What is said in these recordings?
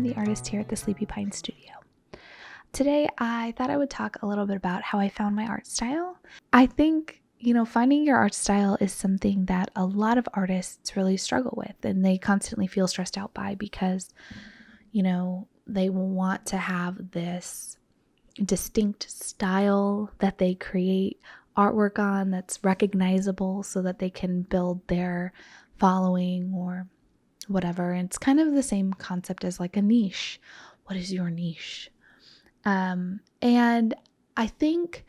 I'm the artist here at the Sleepy Pine Studio. Today, I thought I would talk a little bit about how I found my art style. I think, finding your art style is something that a lot of artists really struggle with, and they constantly feel stressed out by because, they want to have this distinct style that they create artwork on that's recognizable so that they can build their following or whatever. And it's kind of the same concept as like a niche. What is your niche? And I think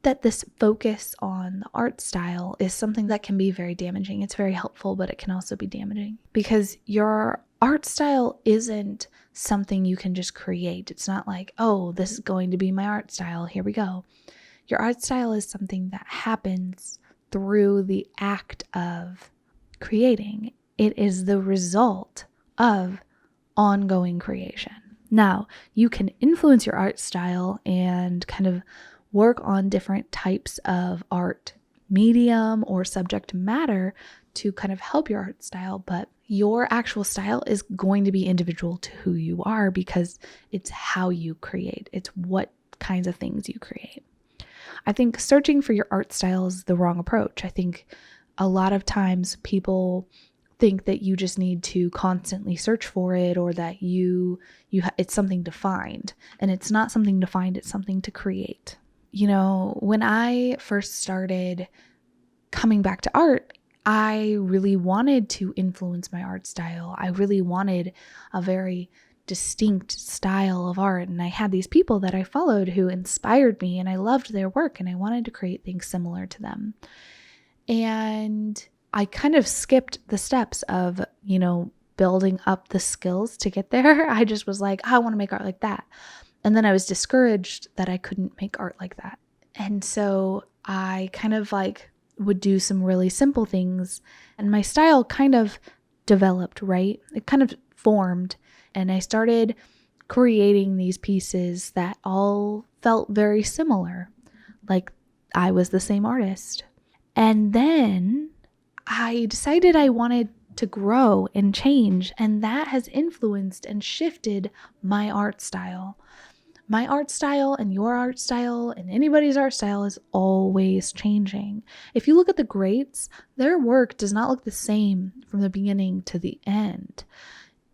that this focus on the art style is something that can be very damaging. It's very helpful, but it can also be damaging because your art style isn't something you can just create. It's not like, oh, this is going to be my art style. Here we go. Your art style is something that happens through the act of creating. It is the result of ongoing creation. Now, you can influence your art style and kind of work on different types of art medium or subject matter to kind of help your art style, but your actual style is going to be individual to who you are because it's how you create. It's what kinds of things you create. I think searching for your art style is the wrong approach. I think a lot of times people think that you just need to constantly search for it or that it's something to find, and it's not something to find, it's something to create. When I first started coming back to art, I really wanted to influence my art style. I really wanted a very distinct style of art, and I had these people that I followed who inspired me, and I loved their work, and I wanted to create things similar to them. And I kind of skipped the steps of, building up the skills to get there. I just was like, I want to make art like that. And then I was discouraged that I couldn't make art like that. And so I kind of would do some really simple things, and my style kind of developed, right? It kind of formed, and I started creating these pieces that all felt very similar, like I was the same artist. And then I decided I wanted to grow and change, and that has influenced and shifted my art style. My art style and your art style and anybody's art style is always changing. If you look at the greats, their work does not look the same from the beginning to the end.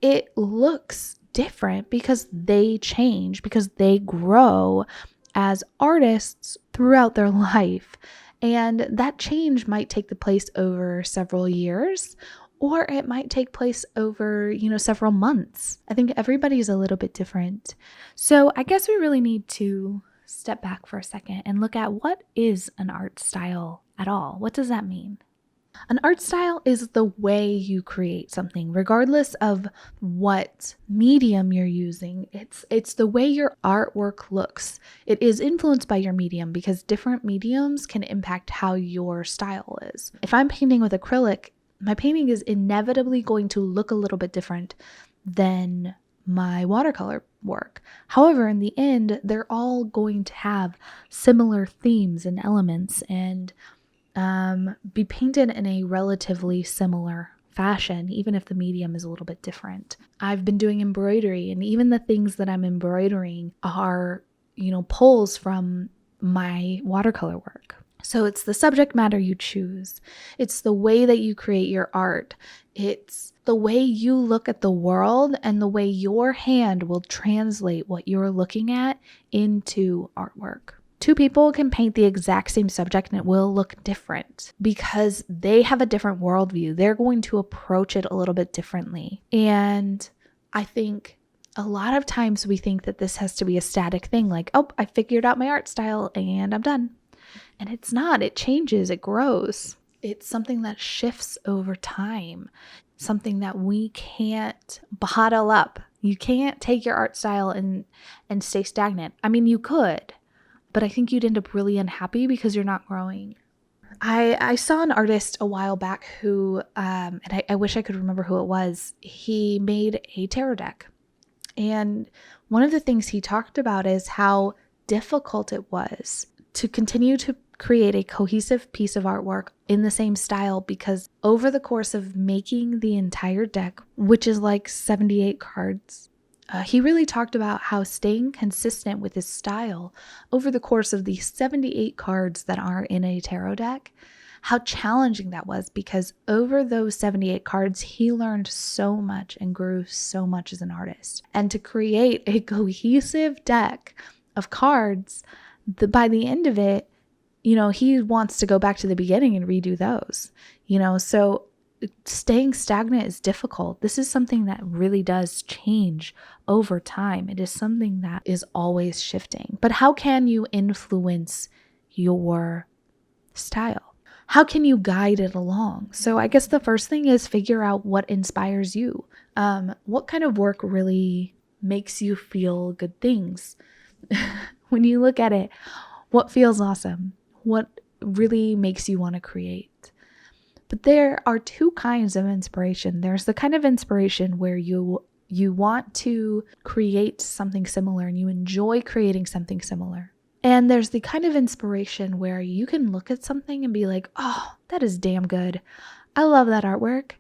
It looks different because they change, because they grow as artists throughout their life. And that change might take the place over several years, or it might take place over, several months. I think everybody's a little bit different. So I guess we really need to step back for a second and look at what is an art style at all? What does that mean? An art style is the way you create something, regardless of what medium you're using. It's the way your artwork looks. It is influenced by your medium because different mediums can impact how your style is. If I'm painting with acrylic, my painting is inevitably going to look a little bit different than my watercolor work. However, in the end, they're all going to have similar themes and elements and be painted in a relatively similar fashion, even if the medium is a little bit different. I've been doing embroidery, and even the things that I'm embroidering are, pulls from my watercolor work. So it's the subject matter you choose. It's the way that you create your art. It's the way you look at the world and the way your hand will translate what you're looking at into artwork. Two people can paint the exact same subject and it will look different because they have a different worldview. They're going to approach it a little bit differently. And I think a lot of times we think that this has to be a static thing, like, oh, I figured out my art style and I'm done. And it's not. It changes. It grows. It's something that shifts over time, something that we can't bottle up. You can't take your art style and stay stagnant. I mean, you could, but I think you'd end up really unhappy because you're not growing. I saw an artist a while back who, and I wish I could remember who it was. He made a tarot deck. And one of the things he talked about is how difficult it was to continue to create a cohesive piece of artwork in the same style, because over the course of making the entire deck, which is like 78 cards, He really talked about how staying consistent with his style over the course of the 78 cards that are in a tarot deck, how challenging that was, because over those 78 cards, he learned so much and grew so much as an artist. And to create a cohesive deck of cards, by the end of it, he wants to go back to the beginning and redo those, so staying stagnant is difficult. This is something that really does change over time. It is something that is always shifting. But how can you influence your style? How can you guide it along? So I guess the first thing is figure out what inspires you. What kind of work really makes you feel good things? When you look at it, what feels awesome? What really makes you want to create? But there are two kinds of inspiration. There's the kind of inspiration where you want to create something similar and you enjoy creating something similar. And there's the kind of inspiration where you can look at something and be like, oh, that is damn good. I love that artwork.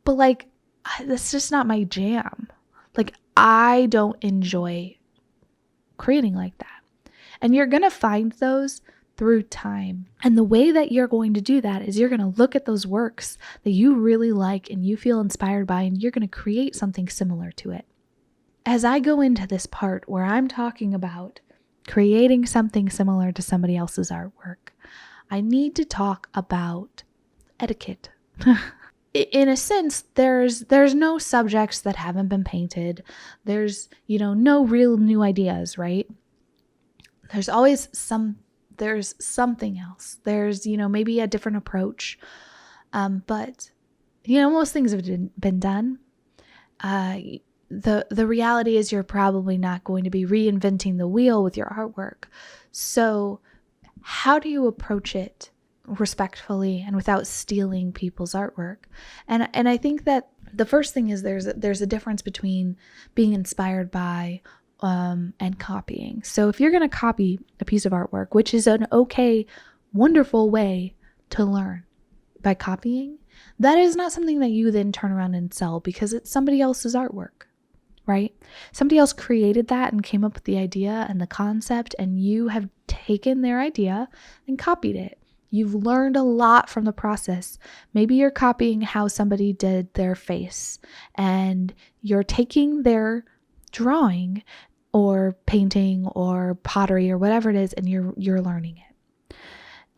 But that's just not my jam. I don't enjoy creating like that. And you're going to find those through time. And the way that you're going to do that is you're going to look at those works that you really like and you feel inspired by, and you're going to create something similar to it. As I go into this part where I'm talking about creating something similar to somebody else's artwork, I need to talk about etiquette. In a sense, there's no subjects that haven't been painted. There's, no real new ideas, right? There's always there's something else. There's, maybe a different approach. But, most things have been done. The reality is you're probably not going to be reinventing the wheel with your artwork. So how do you approach it respectfully and without stealing people's artwork? And I think that the first thing is there's a difference between being inspired by and copying. So if you're going to copy a piece of artwork, which is an okay, wonderful way to learn by copying, that is not something that you then turn around and sell because it's somebody else's artwork, right? Somebody else created that and came up with the idea and the concept, and you have taken their idea and copied it. You've learned a lot from the process. Maybe you're copying how somebody did their face, and you're taking their drawing or painting or pottery or whatever it is, and you're learning it.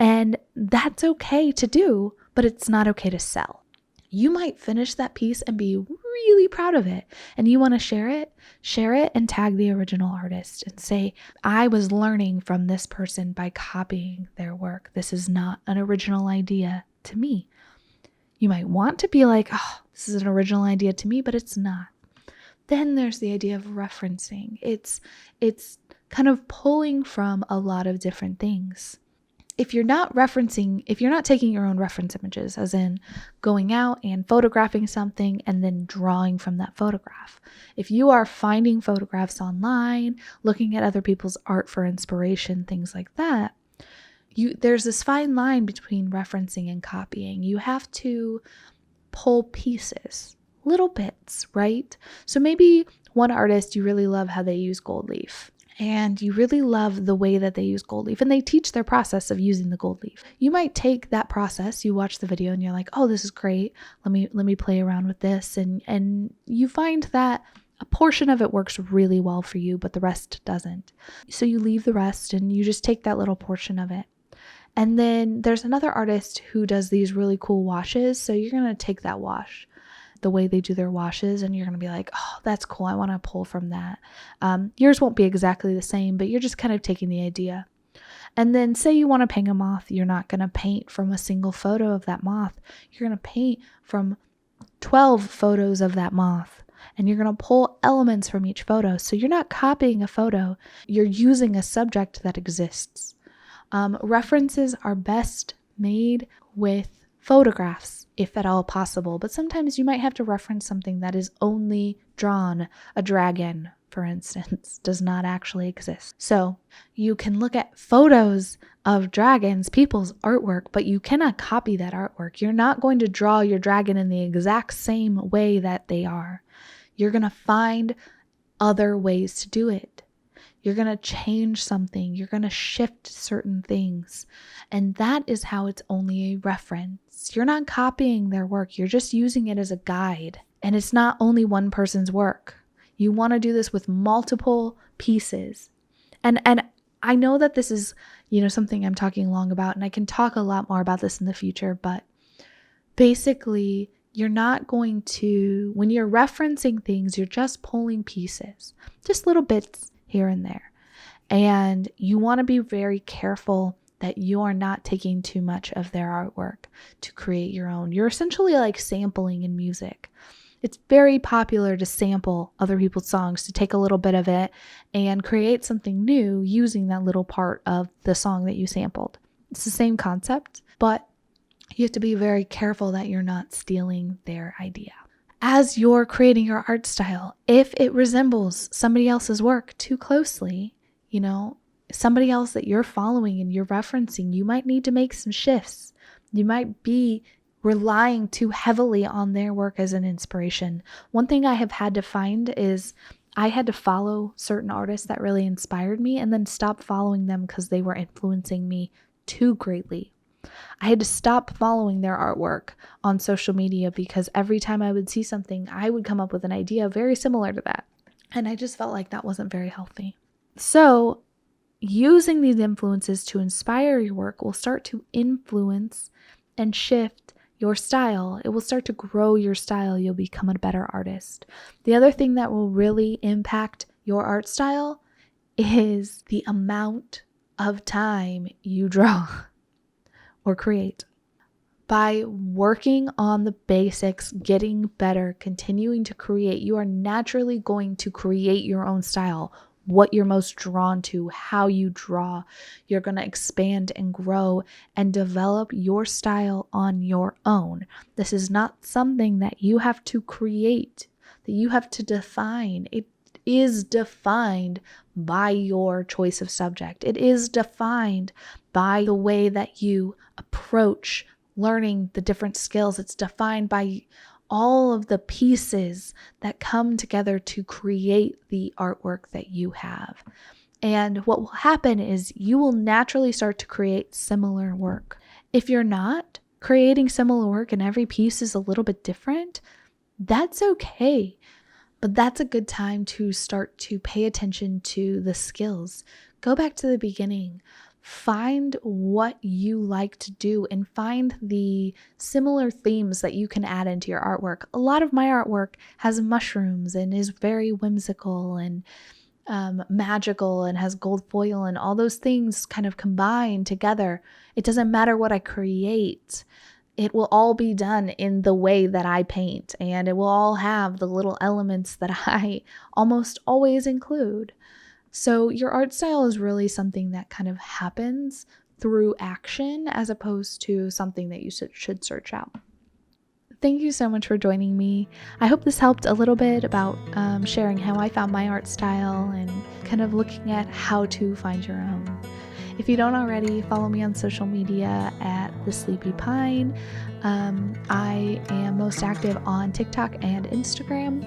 And that's okay to do, but it's not okay to sell. You might finish that piece and be really proud of it, and you want to share it and tag the original artist and say, I was learning from this person by copying their work. This is not an original idea to me. You might want to be like, oh, this is an original idea to me, but it's not. Then there's the idea of referencing. It's kind of pulling from a lot of different things. If you're not taking your own reference images, as in going out and photographing something and then drawing from that photograph. If you are finding photographs online, looking at other people's art for inspiration, things like that, there's this fine line between referencing and copying. You have to pull pieces. Little bits, right? So maybe one artist, you really love how they use gold leaf, and you really love the way that they use gold leaf, and they teach their process of using the gold leaf. You might take that process, you watch the video and you're like, oh, this is great. Let me play around with this. And you find that a portion of it works really well for you, but the rest doesn't. So you leave the rest and you just take that little portion of it. And then there's another artist who does these really cool washes. So you're going to take that wash, the way they do their washes, and you're going to be like, oh, that's cool. I want to pull from that. Yours won't be exactly the same, but you're just kind of taking the idea. And then say you want to paint a moth. You're not going to paint from a single photo of that moth. You're going to paint from 12 photos of that moth, and you're going to pull elements from each photo. So you're not copying a photo. You're using a subject that exists. References are best made with photographs, if at all possible, but sometimes you might have to reference something that is only drawn. A dragon, for instance, does not actually exist. So you can look at photos of dragons, people's artwork, but you cannot copy that artwork. You're not going to draw your dragon in the exact same way that they are. You're going to find other ways to do it. You're going to change something. You're going to shift certain things. And that is how it's only a reference. You're not copying their work. You're just using it as a guide. And it's not only one person's work. You want to do this with multiple pieces. And I know that this is, something I'm talking long about, and I can talk a lot more about this in the future, but basically, you're not going to, when you're referencing things, you're just pulling pieces, just little bits here and there. And you want to be very careful that you are not taking too much of their artwork to create your own. You're essentially like sampling in music. It's very popular to sample other people's songs, to take a little bit of it and create something new using that little part of the song that you sampled. It's the same concept, but you have to be very careful that you're not stealing their idea. As you're creating your art style, if it resembles somebody else's work too closely, somebody else that you're following and you're referencing, you might need to make some shifts. You might be relying too heavily on their work as an inspiration. One thing I have had to find is I had to follow certain artists that really inspired me and then stop following them because they were influencing me too greatly. I had to stop following their artwork on social media because every time I would see something, I would come up with an idea very similar to that. And I just felt like that wasn't very healthy. So using these influences to inspire your work will start to influence and shift your style. It will start to grow your style. You'll become a better artist. The other thing that will really impact your art style is the amount of time you draw or create. By working on the basics, getting better, continuing to create, you are naturally going to create your own style, what you're most drawn to, how you draw. You're going to expand and grow and develop your style on your own. This is not something that you have to create, that you have to define. It is defined by your choice of subject. It is defined by the way that you approach learning the different skills. It's defined by all of the pieces that come together to create the artwork that you have. And what will happen is you will naturally start to create similar work. If you're not creating similar work and every piece is a little bit different, that's okay. But that's a good time to start to pay attention to the skills. Go back to the beginning. Find what you like to do and find the similar themes that you can add into your artwork. A lot of my artwork has mushrooms and is very whimsical and magical and has gold foil, and all those things kind of combine together. It doesn't matter what I create. It will all be done in the way that I paint, and it will all have the little elements that I almost always include. So your art style is really something that kind of happens through action as opposed to something that you should search out. Thank you so much for joining me. I hope this helped a little bit about sharing how I found my art style and kind of looking at how to find your own. If you don't already, follow me on social media at The Sleepy Pine. I am most active on TikTok and Instagram.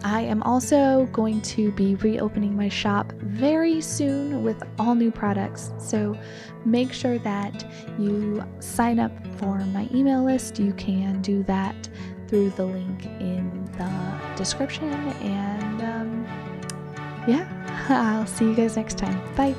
I am also going to be reopening my shop very soon with all new products. So make sure that you sign up for my email list. You can do that through the link in the description. And yeah, I'll see you guys next time. Bye.